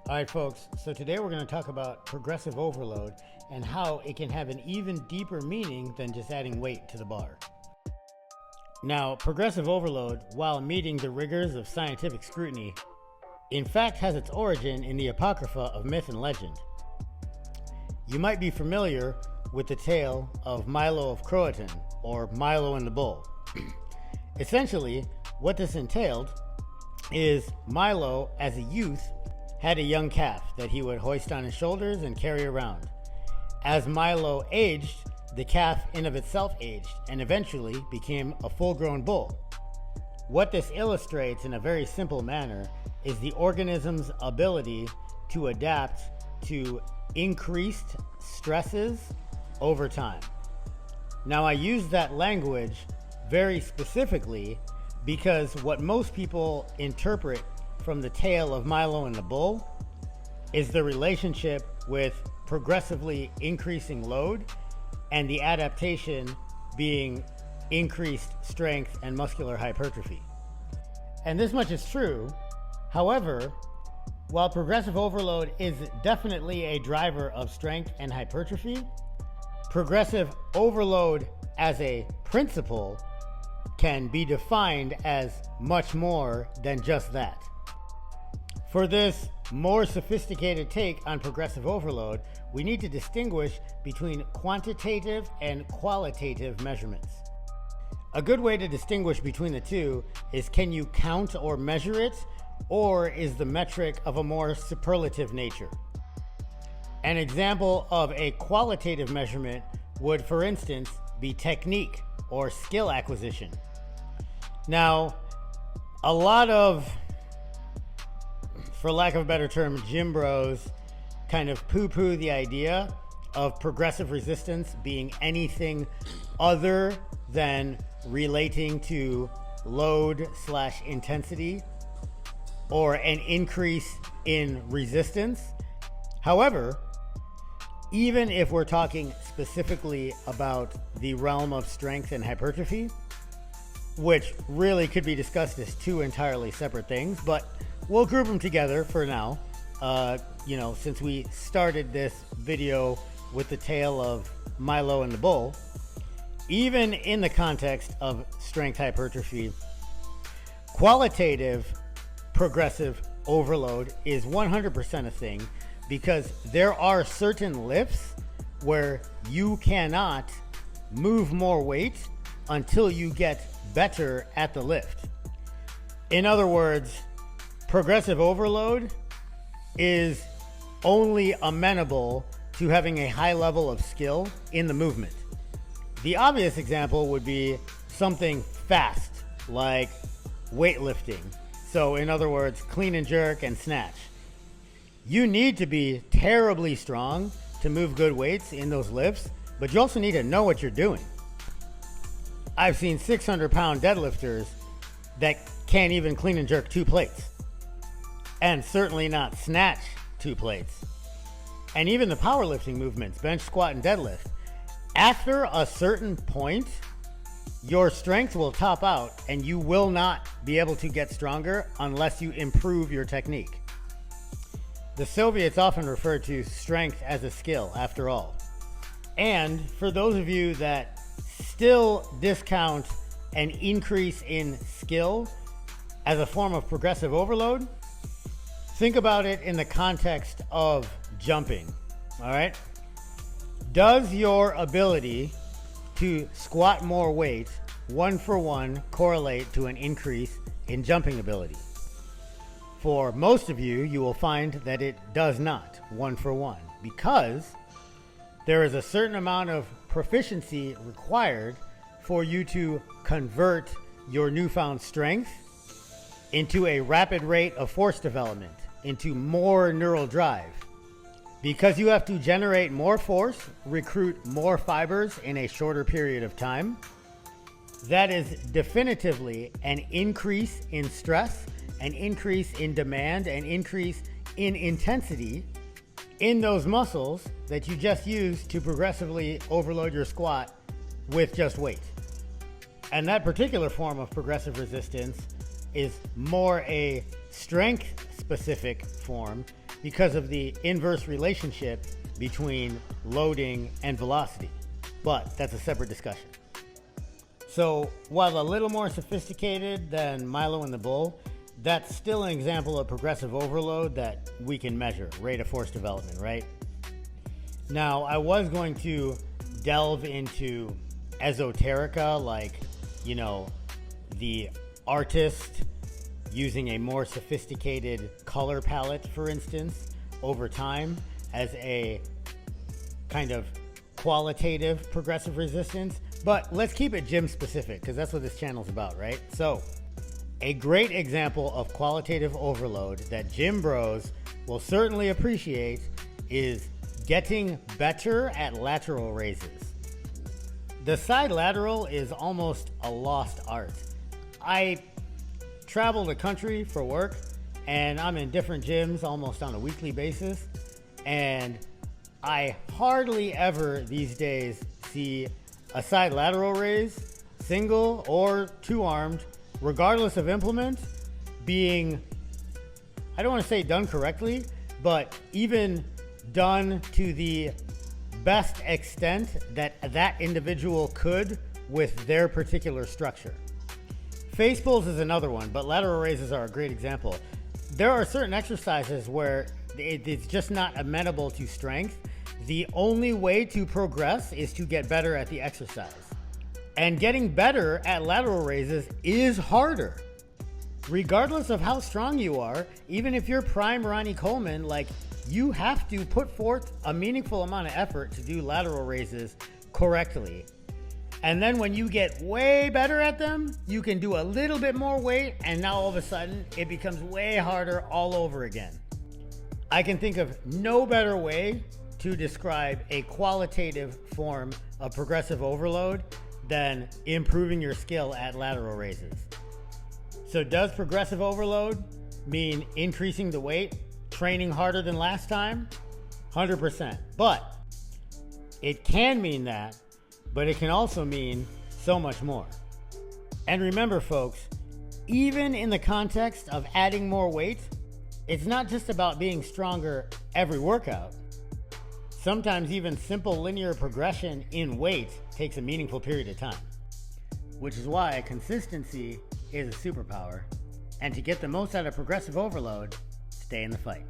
All right, folks, so today we're going to talk about progressive overload and how it can have an even deeper meaning than just adding weight to the bar. Now, progressive overload, while meeting the rigors of scientific scrutiny, in fact has its origin in the apocrypha of myth and legend. You might be familiar with the tale of Milo of Croatan, or Milo and the Bull. Essentially, what this entailed is Milo, as a youth, had a young calf that he would hoist on his shoulders and carry around. As Milo aged, the calf in of itself aged and eventually became a full-grown bull. What this illustrates in a very simple manner is the organism's ability to adapt to increased stresses over time. Now, I use that language very specifically because what most people interpret from the tale of Milo and the Bull is the relationship with progressively increasing load and the adaptation being increased strength and muscular hypertrophy. And this much is true. However, while progressive overload is definitely a driver of strength and hypertrophy, progressive overload as a principle can be defined as much more than just that. For this more sophisticated take on progressive overload, we need to distinguish between quantitative and qualitative measurements. A good way to distinguish between the two is, can you count or measure it, or is the metric of a more superlative nature? An example of a qualitative measurement would, for instance, be technique or skill acquisition. Now, a lot of, for lack of a better term, gym bros kind of poo-poo the idea of progressive resistance being anything other than relating to load/intensity or an increase in resistance. However, even if we're talking specifically about the realm of strength and hypertrophy, which really could be discussed as two entirely separate things, but we'll group them together for now. Since we started this video with the tale of Milo and the Bull, even in the context of strength hypertrophy, qualitative progressive overload is 100% a thing, because there are certain lifts where you cannot move more weight until you get better at the lift. In other words, progressive overload is only amenable to having a high level of skill in the movement. The obvious example would be something fast, like weightlifting. So in other words, clean and jerk and snatch. You need to be terribly strong to move good weights in those lifts, but you also need to know what you're doing. I've seen 600-pound deadlifters that can't even clean and jerk 2 plates, and certainly not snatch 2 plates. And even the powerlifting movements, bench, squat, and deadlift, after a certain point, your strength will top out and you will not be able to get stronger unless you improve your technique. The Soviets often referred to strength as a skill, after all. And for those of you that still discount an increase in skill as a form of progressive overload, think about it in the context of jumping. All right? Does your ability to squat more weight 1-for-1 correlate to an increase in jumping ability? For most of you, you will find that it does not 1-for-1, because there is a certain amount of proficiency required for you to convert your newfound strength into a rapid rate of force development, into more neural drive. Because you have to generate more force, recruit more fibers in a shorter period of time, that is definitively an increase in stress, an increase in demand, an increase in intensity in those muscles that you just used to progressively overload your squat with just weight. And that particular form of progressive resistance is more a strength specific form because of the inverse relationship between loading and velocity. But that's a separate discussion. So while a little more sophisticated than Milo and the Bull, that's still an example of progressive overload that we can measure, rate of force development, right? Now, I was going to delve into esoterica, like, you know, the artist using a more sophisticated color palette, for instance, over time as a kind of qualitative progressive resistance. But let's keep it gym specific, because that's what this channel's about, right? So a great example of qualitative overload that gym bros will certainly appreciate is getting better at lateral raises. The side lateral is almost a lost art. I travel the country for work, and I'm in different gyms almost on a weekly basis, and I hardly ever these days see a side lateral raise, single or two-armed, regardless of implement, being, I don't want to say done correctly, but even done to the best extent that that individual could with their particular structure. Face pulls is another one, but lateral raises are a great example. There are certain exercises where it's just not amenable to strength. The only way to progress is to get better at the exercise. And getting better at lateral raises is harder. Regardless of how strong you are, even if you're prime Ronnie Coleman, like, you have to put forth a meaningful amount of effort to do lateral raises correctly. And then when you get way better at them, you can do a little bit more weight, and now all of a sudden it becomes way harder all over again. I can think of no better way to describe a qualitative form of progressive overload than improving your skill at lateral raises. So does progressive overload mean increasing the weight, training harder than last time? 100%. But it can mean that, but it can also mean so much more. And remember, folks, even in the context of adding more weight, it's not just about being stronger every workout. Sometimes even simple linear progression in weight takes a meaningful period of time, which is why consistency is a superpower. And to get the most out of progressive overload, stay in the fight.